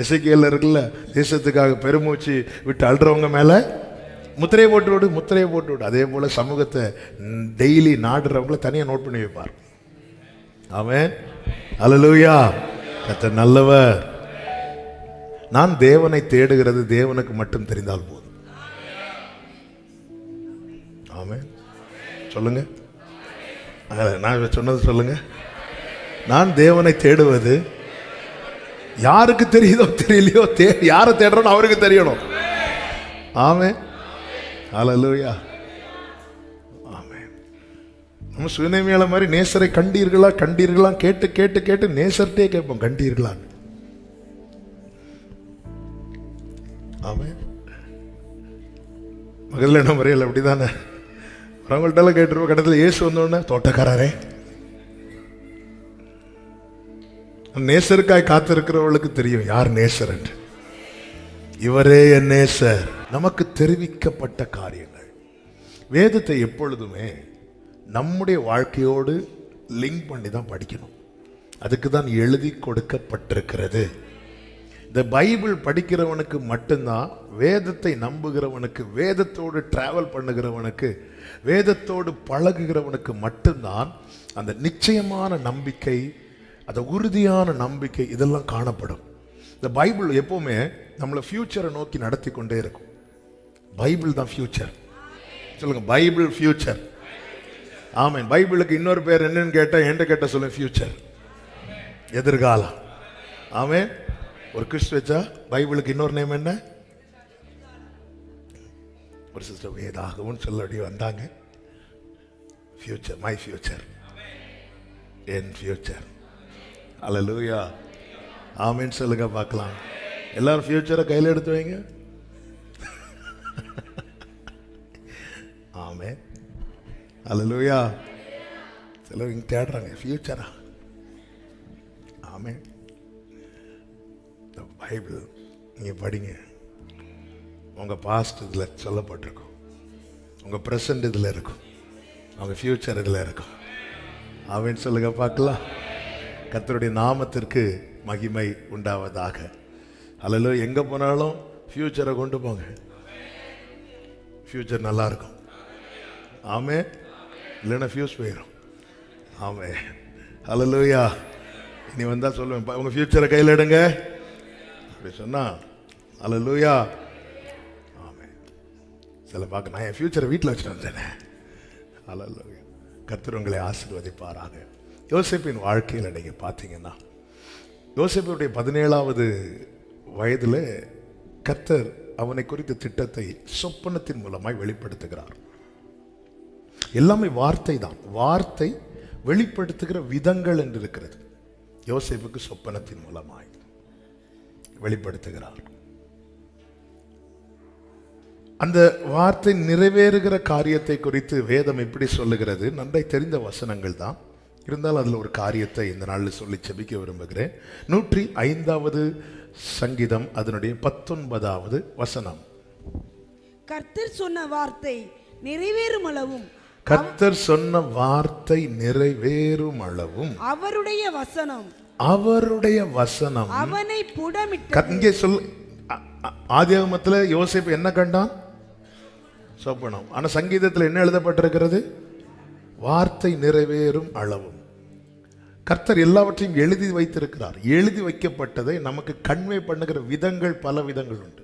எசேக்கியேல் இருக்குல்ல, தேசத்துக்காக பெருமூச்சு விட்டு அழுறவங்க மேலே முத்திரையை போட்டு விடு, முத்திரையை போட்டு விடு. அதே போல் சமூகத்தை டெய்லி நாடுறவங்கள தனியாக நோட் பண்ணி வைப்பார். ஆமென், அல்லேலூயா. கர்த்தர் நல்லவர். நான் தேவனை தேடுகிறது தேவனுக்கு மட்டும் தெரிந்தால் போதும். ஆமென், சொல்லுங்க. நான் சொன்னது சொல்லுங்க. நான் தேவனை தேடுவது யாருக்கு தெரியுதோ தெரியலையோ, யாரை தேடுறோன்னு அவருக்கு தெரியணும். ஆமென், அல்லேலூயா. ஆமென். நம்ம சுனேமியால மாதிரி நேசரை கண்டீர்களா கண்டீர்களா கேட்டு கேட்டு கேட்டு நேசர்ட்டே கேட்போம், கண்டீர்களான்னு. ஆமென். மகதலேனா மரியாள் அப்படிதானே, அவங்கள்ட்ட கேட்டுருவோம். கடத்தில் இயேசு வந்தோடனே, தோட்டக்காரரே, நேசருக்காய் காத்திருக்கிறவர்களுக்கு தெரியும் யார் நேசர் என்று. இவரே என் நேசர். நமக்கு தெரிவிக்கப்பட்ட காரியங்கள். வேதத்தை எப்பொழுதுமே நம்முடைய வாழ்க்கையோடு லிங்க் பண்ணி தான் படிக்கணும். அதுக்கு தான் எழுதி கொடுக்கப்பட்டிருக்கிறது. இந்த பைபிள் படிக்கிறவனுக்கு மட்டும்தான், வேதத்தை நம்புகிறவனுக்கு, வேதத்தோடு டிராவல் பண்ணுகிறவனுக்கு, வேதத்தோடு பழகுகிறவனுக்கு மட்டும்தான் அந்த நிச்சயமான நம்பிக்கை, அந்த உறுதியான நம்பிக்கை இதெல்லாம் காணப்படும். இந்த பைபிள் எப்பவுமே நம்மளை ஃபியூச்சரை நோக்கி நடத்தி கொண்டே இருக்கும். பைபிள் தான் ஃபியூச்சர். சொல்லுங்க, பைபிள் ஃபியூச்சர். ஆமென். பைபிளுக்கு இன்னொரு பேர் என்னன்னு கேட்டா, என்கிட்ட கேட்ட சொல்லுங்க, ஃபியூச்சர், எதிர்காலம். ஆமென். ஒரு கிறிஸ்து வச்சா பைபிளுக்கு இன்னொரு நேம் என்ன? ஒரு சிஸ்டர் வேதாகமும் சொல்லி வந்தாங்க. ஃபியூச்சர், மை ஃபியூச்சர், என் ஃபியூச்சர். அல்லேலூயா. ஆமென் சொல்லுங்க பார்க்கலாம். எல்லாரும் ஃபியூச்சரை கையில் எடுத்து வைங்க. ஆமென், அல்லேலூயா. சிலர் இங்கே தேடுறாங்க ஃபியூச்சரா. ஆமென். பைபிள் நீங்கள் படிங்க. உங்கள் பாஸ்ட் இதில் சொல்லப்பட்டிருக்கும், உங்கள் ப்ரெசண்ட் இதில் இருக்கும், உங்கள் ஃபியூச்சர் இதில் இருக்கும். ஆமென் சொல்லுங்க பார்க்கலாம். கர்த்தருடைய நாமத்திற்கு மகிமை உண்டாவதாக. அல்லேலூயா. எங்கே போனாலும் ஃபியூச்சரை கொண்டு போங்க. ஃபியூச்சர் நல்லா இருக்கும். ஆமென். இல்லைன்னா ஃபியூஸ் போயிடும். ஆமென், அல்லேலூயா. இனி வந்தால் சொல்லுவேன், உங்கள் ஃபியூச்சரை கையில் எடுங்க அப்படி சொன்னா, அல்லேலூயா. ஆமென். சில பார்க்க, நான் என் ஃபியூச்சரை வீட்டில் வச்சுட்டு வந்தேனே. அல்லேலூயா. கர்த்தர் உங்களை ஆசீர்வதிப்பாராக. யோசேப்பின் வாழ்க்கையில் நீங்கள் பார்த்தீங்கன்னா, யோசேப்புடைய 17வது வயதில் கர்த்தர் அவனை குறித்த திட்டத்தை சொப்பனத்தின் மூலமாய் வெளிப்படுத்துகிறார். எல்லாமே வார்த்தை தான். வார்த்தை வெளிப்படுத்துகிற விதங்கள் என்று இருக்கிறது. யோசேப்புக்கு சொப்பனத்தின் மூலமாய் வெளிப்படுத்துகிறார். அந்த வார்த்தை நிறைவேறுகிற காரியத்தை குறித்து வேதம் எப்படி சொல்லுகிறது? நன்றாய் தெரிந்த வசனங்கள் தான். இருந்தாலும் அதில் ஒரு காரியத்தை இந்த நாளில் சொல்லி செபிக்க விரும்புகிறேன். 105வது சங்கீதம் அதனுடைய 19வது வசனம். கர்த்தர் சொன்ன வார்த்தை நிறைவேறும் அளவும், கர்த்தர் சொன்ன வார்த்தை நிறைவேறும் அளவும், அவருடைய வசனம், அவருடைய வசனம் அவனை புடமிட்டு. இங்கே சொல். ஆதியாகமத்தில் யோசேப்பு என்ன கண்டான்? சொப்பனம். ஆனா சங்கீதத்தில் என்ன எழுதப்பட்டிருக்கிறது? வார்த்தை நிறைவேறும் அளவும். கர்த்தர் எல்லாவற்றையும் எழுதி வைத்திருக்கிறார். எழுதி வைக்கப்பட்டதை நமக்கு கன்வே பண்ணுகிற விதங்கள் பல விதங்கள் உண்டு.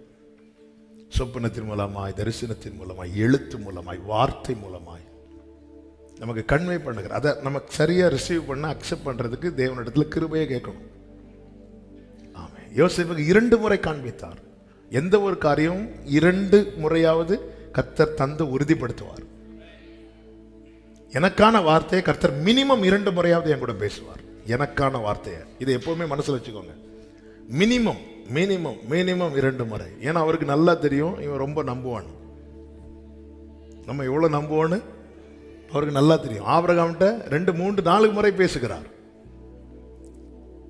சொப்பனத்தின் மூலமாய், தரிசனத்தின் மூலமாய், எழுத்து மூலமாய், வார்த்தை மூலமாய் நமக்கு கன்வே பண்ணுகிற, அதை நமக்கு சரியா ரிசீவ் பண்ண, அக்செப்ட் பண்றதுக்கு தேவனிடத்துல கிருபையை கேட்கணும். ஆமென். யோசேப்புக்கு 2 முறை காண்பித்தார். எந்த ஒரு காரியமும் 2 முறையாவது கர்த்தர் தந்து உறுதிப்படுத்துவார். எனக்கான வார்த்தையை கர்த்தர் மினிமம் 2 முறையாவது என் கூட பேசுவார். எனக்கான வார்த்தையை, இதை எப்பவுமே மனசுல வச்சுக்கோங்க. மினிமம் மினிமம் மினிமம் 2 முறை. ஏன்னா அவருக்கு நல்லா தெரியும் இவன் ரொம்ப நம்புவான். நம்ம எவ்வளவு நம்புவோன்னு அவருக்கு நல்லா தெரியும். ஆபிரகாம்கிட்ட 2, 3, 4 முறை பேசுகிறார்.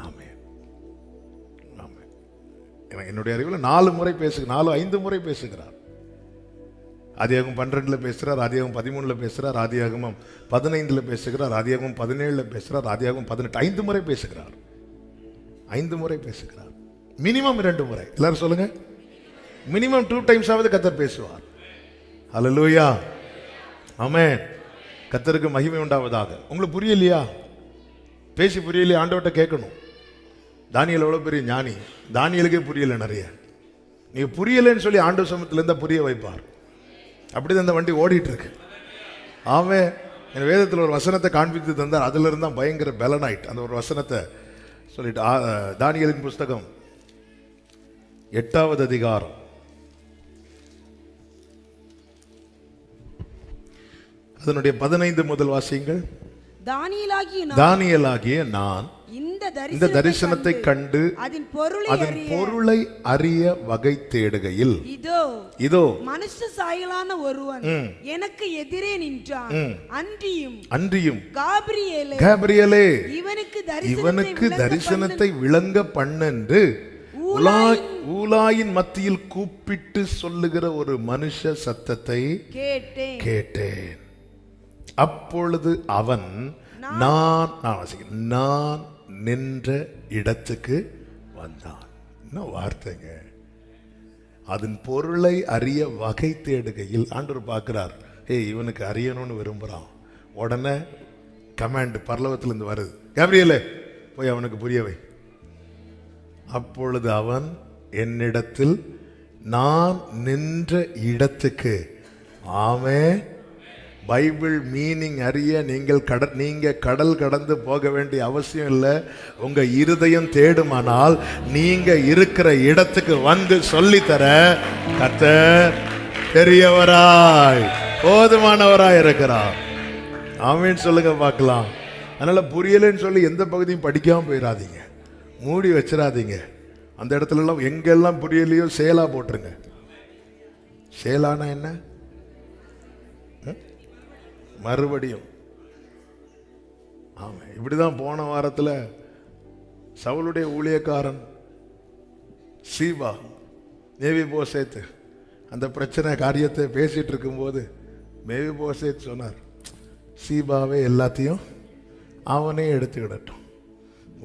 ஆமென், ஆமென். என்னுடைய அறிவில் 4 முறை 4, 5 முறை பேசுகிறார். ஆதியாகமம் 12ல பேசுறார், ஆதியாகமம் 13ல பேசுறார், ஆதியாகமம் 15ல பேசுகிறார், ஆதியாகமம் 17ல பேசுறார், ஆதியாகமம் 18, 5 முறை பேசுகிறார். 5 முறை பேசுகிறார். மினிமம் 2 முறை. எல்லாரும் சொல்லுங்க, மினிமம் 2 டைம்ஸ் ஆவது கர்த்தர் பேசுவார். ஹல்லேலூயா, ஆமென். கர்த்தருக்கு மகிமை உண்டாவதாக. உங்களுக்கு புரியலையா? பேசி புரியலையா? ஆண்டவர்கிட்ட கேட்கணும். தானியேல் எவ்வளவு பெரிய ஞானி, தானியேலுக்கே புரியல நிறைய. நீங்க புரியலன்னு சொல்லி ஆண்டவர் சமூகத்துல இருந்தா புரிய வைப்பார். அப்படிதான் இந்த வண்டி ஓடிட்டு இருக்கு. ஆமென். என் வேதத்தில் ஒரு வசனத்தை காண்பித்து தந்தார். அதுல இருந்தா பயங்கர பலனாயிட்டு அந்த ஒரு வசனத்தை சொல்லிட்டு தானியேலின் புஸ்தகம் 8வது அதிகாரம் அதனுடைய 15 முதல் வாசியுங்கள். தானியேலாகிய நான் இந்த தரிசனத்தை கண்டு அதன் பொருளை அறிய வகை தேடுகையில் இதோ மனுஷ சாயலான ஒருவன் எனக்கு எதிரே நின்றான். அன்றியும் காபிரியேலே இவனுக்கு தரிசனத்தை விளங்க பண்ணென்று ஊலாயின் மத்தியில் கூப்பிட்டு சொல்லுகிற ஒரு மனுஷ சத்தத்தை கேட்டேன். அப்பொழுது அவன் நான் நின்ற இடத்துக்கு வந்தான். என்ன வார்த்தைங்க! அதன் பொருளை அறிய வகை தேடுகையில் ஆண்டவர் பார்க்கிறார். இவனுக்கு அறியணும்னு விரும்புறான். உடனே கமாண்ட் பரலோகத்திலிருந்து வருது, கேப்ரியலே போய் அவனுக்கு புரியவை. அப்பொழுது அவன் என்னிடத்தில் நான் நின்ற இடத்துக்கு. ஆமென். பைபிள் மீனிங் அறிய நீங்க கடல் கடந்து போக வேண்டிய அவசியம் இல்லை. உங்க இருதயம் தேடுமானால் நீங்க இருக்கிற இடத்துக்கு வந்து சொல்லித்தர கர்த்தர் பெரியவராய் போதுமானவராய் இருக்கிறார். ஆமென் சொல்லுங்க பார்க்கலாம். அதனால புரியலன்னு சொல்லி எந்த பகுதியும் படிக்காம போயிடாதீங்க, மூடி வச்சிடாதீங்க. அந்த இடத்துல எல்லாம் எங்கெல்லாம் புரியலையோ சேலா போட்டுருங்க. சேலானா என்ன? மறுபடியும். ஆமா, இப்படிதான் போன வாரத்தில் சவுலுடைய ஊழியக்காரன் சீபா மேவிபோசேத் அந்த பிரச்சனை காரியத்தை பேசிட்டு இருக்கும்போது மேவிபோசேத் சொன்னார், சீபாவே எல்லாத்தையும் அவனே எடுத்துக்கிடட்டும்.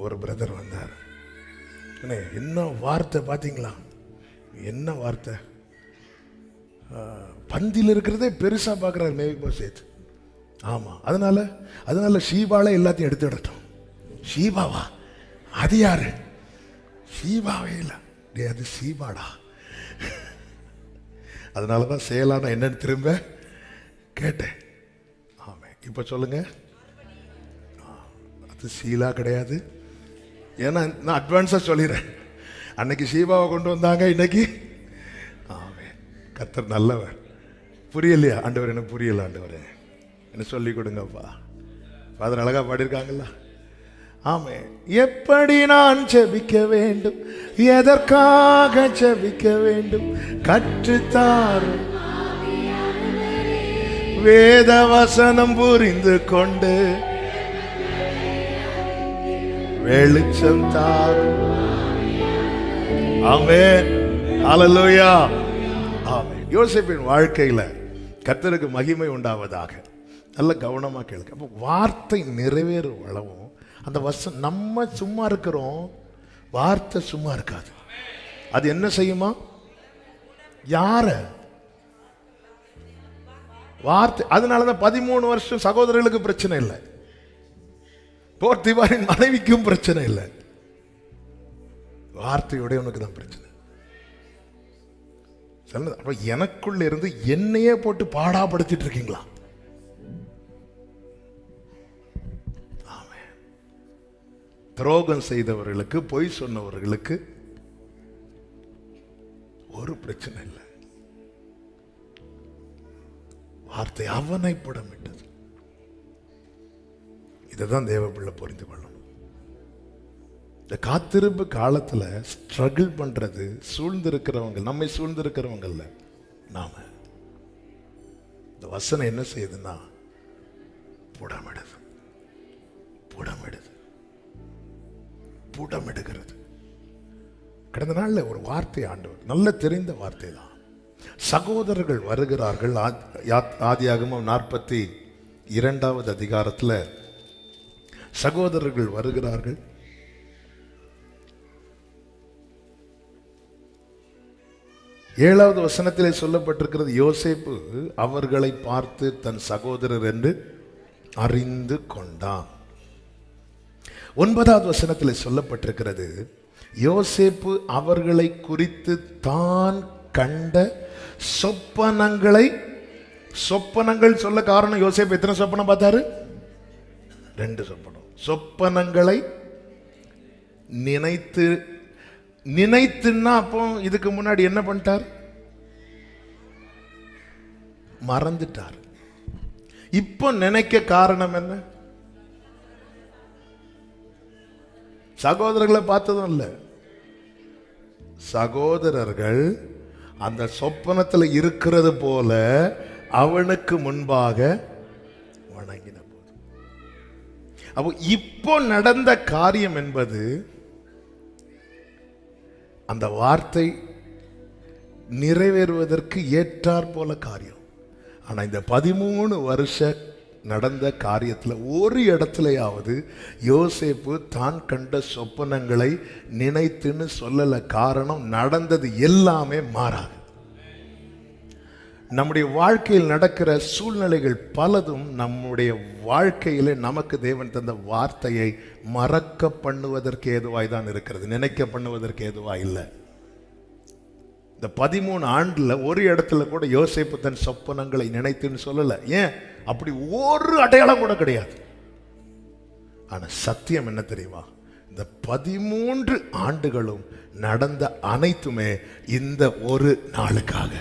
ஒரு பிரதர் வந்தார். என்ன வார்த்தை பார்த்தீங்களா? என்ன வார்த்தை! பந்தியில் இருக்கிறதே பெருசா பார்க்கிறார் மேவிபோசேத். ஆமா, அதனால ஷீபால எல்லாத்தையும் எடுத்துடட்டும். ஷீபாவா? அது யாரு? ஷீபாவே இல்லை, அது சீபாடா. அதனாலதான் சேலான என்னன்னு திரும்ப கேட்டேன். ஆமா, இப்ப சொல்லுங்க, அது சீலா கிடையாது. ஏன்னா நான் அட்வான்ஸா சொல்லிடுறேன். அன்னைக்கு ஷீபாவை கொண்டு வந்தாங்க, இன்னைக்கு ஆமே. கர்த்தர் நல்லவர். புரியலையா? ஆண்டவர் எனக்கு புரியல, ஆண்டவர் என்ன சொல்லி கொடுங்கப்பா. ஃபாதர் அழகா பாடியிருக்காங்கல்ல. ஆமே. எப்படி நான் ஜெபிக்க வேண்டும், எதற்காக ஜெபிக்க வேண்டும் கற்றுத்தாரும், வேத வசனம் புரிந்து கொண்டு வெளிச்சம் தாரும். ஆமென், ஹல்லேலூயா, ஆமென். யோசேப்பின் வாழ்க்கையில கர்த்தருக்கு மகிமை உண்டாவதாக. நல்ல கவனமா கேளுங்க. அப்போ வார்த்தை நிறைவேறும் அளவும் அந்த வசனம், நம்ம சும்மா இருக்கிறோம், வார்த்தை சும்மா இருக்காது. அது என்ன செய்யுமா? யார வார்த்தை. அதனாலதான் 13 வருஷம் சகோதரர்களுக்கு பிரச்சனை இல்லை, போர்த்திபாரின் மனைவிக்கும் பிரச்சனை இல்லை, வார்த்தையுடையவனுக்கு தான் பிரச்சனை. அப்ப எனக்குள்ள இருந்து என்னையே போட்டு பாடாப்படுத்திட்டு இருக்கீங்களா? துரோகம் செய்தவர்களுக்கு, பொய் சொன்னவர்களுக்கு ஒரு பிரச்சனை இல்லை. வார்த்தை அவனை புடமிட்டது. இதைதான் தேவ பிள்ளை புரிந்து கொள்ளணும். இந்த காத்திருப்பு காலத்துல ஸ்ட்ரகிள் பண்றது சூழ்ந்திருக்கிறவங்க, நம்மை சூழ்ந்திருக்கிறவங்கல்ல, நாம. இந்த வசனம் என்ன செய்யுதுன்னா புடமிடுது, புடமிடுது, புடமிடுகிறது. கடந்த நாளில் ஒரு வார்த்தை ஆண்டவர் நல்ல தெரிந்த வார்த்தை தான். சகோதரர்கள் வருகிறார்கள். ஆதியாகமம் 42வது அதிகாரத்தில் சகோதரர்கள் வருகிறார்கள். 7வது வசனத்திலே சொல்லப்பட்டிருக்கிறது, யோசேப்பு அவர்களை பார்த்து தன் சகோதரர் என்று அறிந்து கொண்டான். 9வது வசனத்தில் சொல்லப்பட்டிருக்கிறது, யோசேப்பு அவர்களை குறித்து தான் கண்ட சொப்பனங்கள் சொல்ல காரணம், யோசேப்பு எத்தனை சொப்பனம் பார்த்தாரு? 2 சொப்பனம். சொப்பனங்களை நினைத்துன்னா அப்போ இதுக்கு முன்னாடி என்ன பண்ணிட்டார்? மறந்துட்டார். இப்போ நினைக்க காரணம் என்ன? சகோதரர்களை பார்த்ததும் இல்லை, சகோதரர்கள் அந்த சொப்பனத்தில் இருக்கிறது போல அவனுக்கு முன்பாக வணங்கின போது, அப்போ இப்போ நடந்த காரியம் என்பது அந்த வார்த்தை நிறைவேறுவதற்கு ஏற்றார் போல காரியம். ஆனா இந்த 13 வருஷ நடந்த காரியத்தில் ஒரு இடத்துலயாவது யோசேப்பு தான் கண்ட சொப்பனங்களை நினைத்துன்னு சொல்லல. காரணம், நடந்தது எல்லாமே மாறாது. நம்முடைய வாழ்க்கையில் நடக்கிற சூழ்நிலைகள் பலதும் நம்முடைய வாழ்க்கையிலே நமக்கு தேவன் தந்த வார்த்தையை மறக்க பண்ணுவதற்கு ஏதுவாய் தான் இருக்கிறது, நினைக்க பண்ணுவதற்கு ஏதுவாய் இல்லை. இந்த 13 ஆண்டுல ஒரு இடத்துல கூட யோசேப்பு தன் சொப்பனங்களை நினைத்துன்னு சொல்லல. ஏன்? அப்படி ஒரு அடையாளம் கூட கிடையாது. ஆனா சத்தியம் என்ன தெரியுமா? இந்த 13 ஆண்டுகளும் நடந்த அனைத்துமே இந்த ஒரு நாளுக்காக.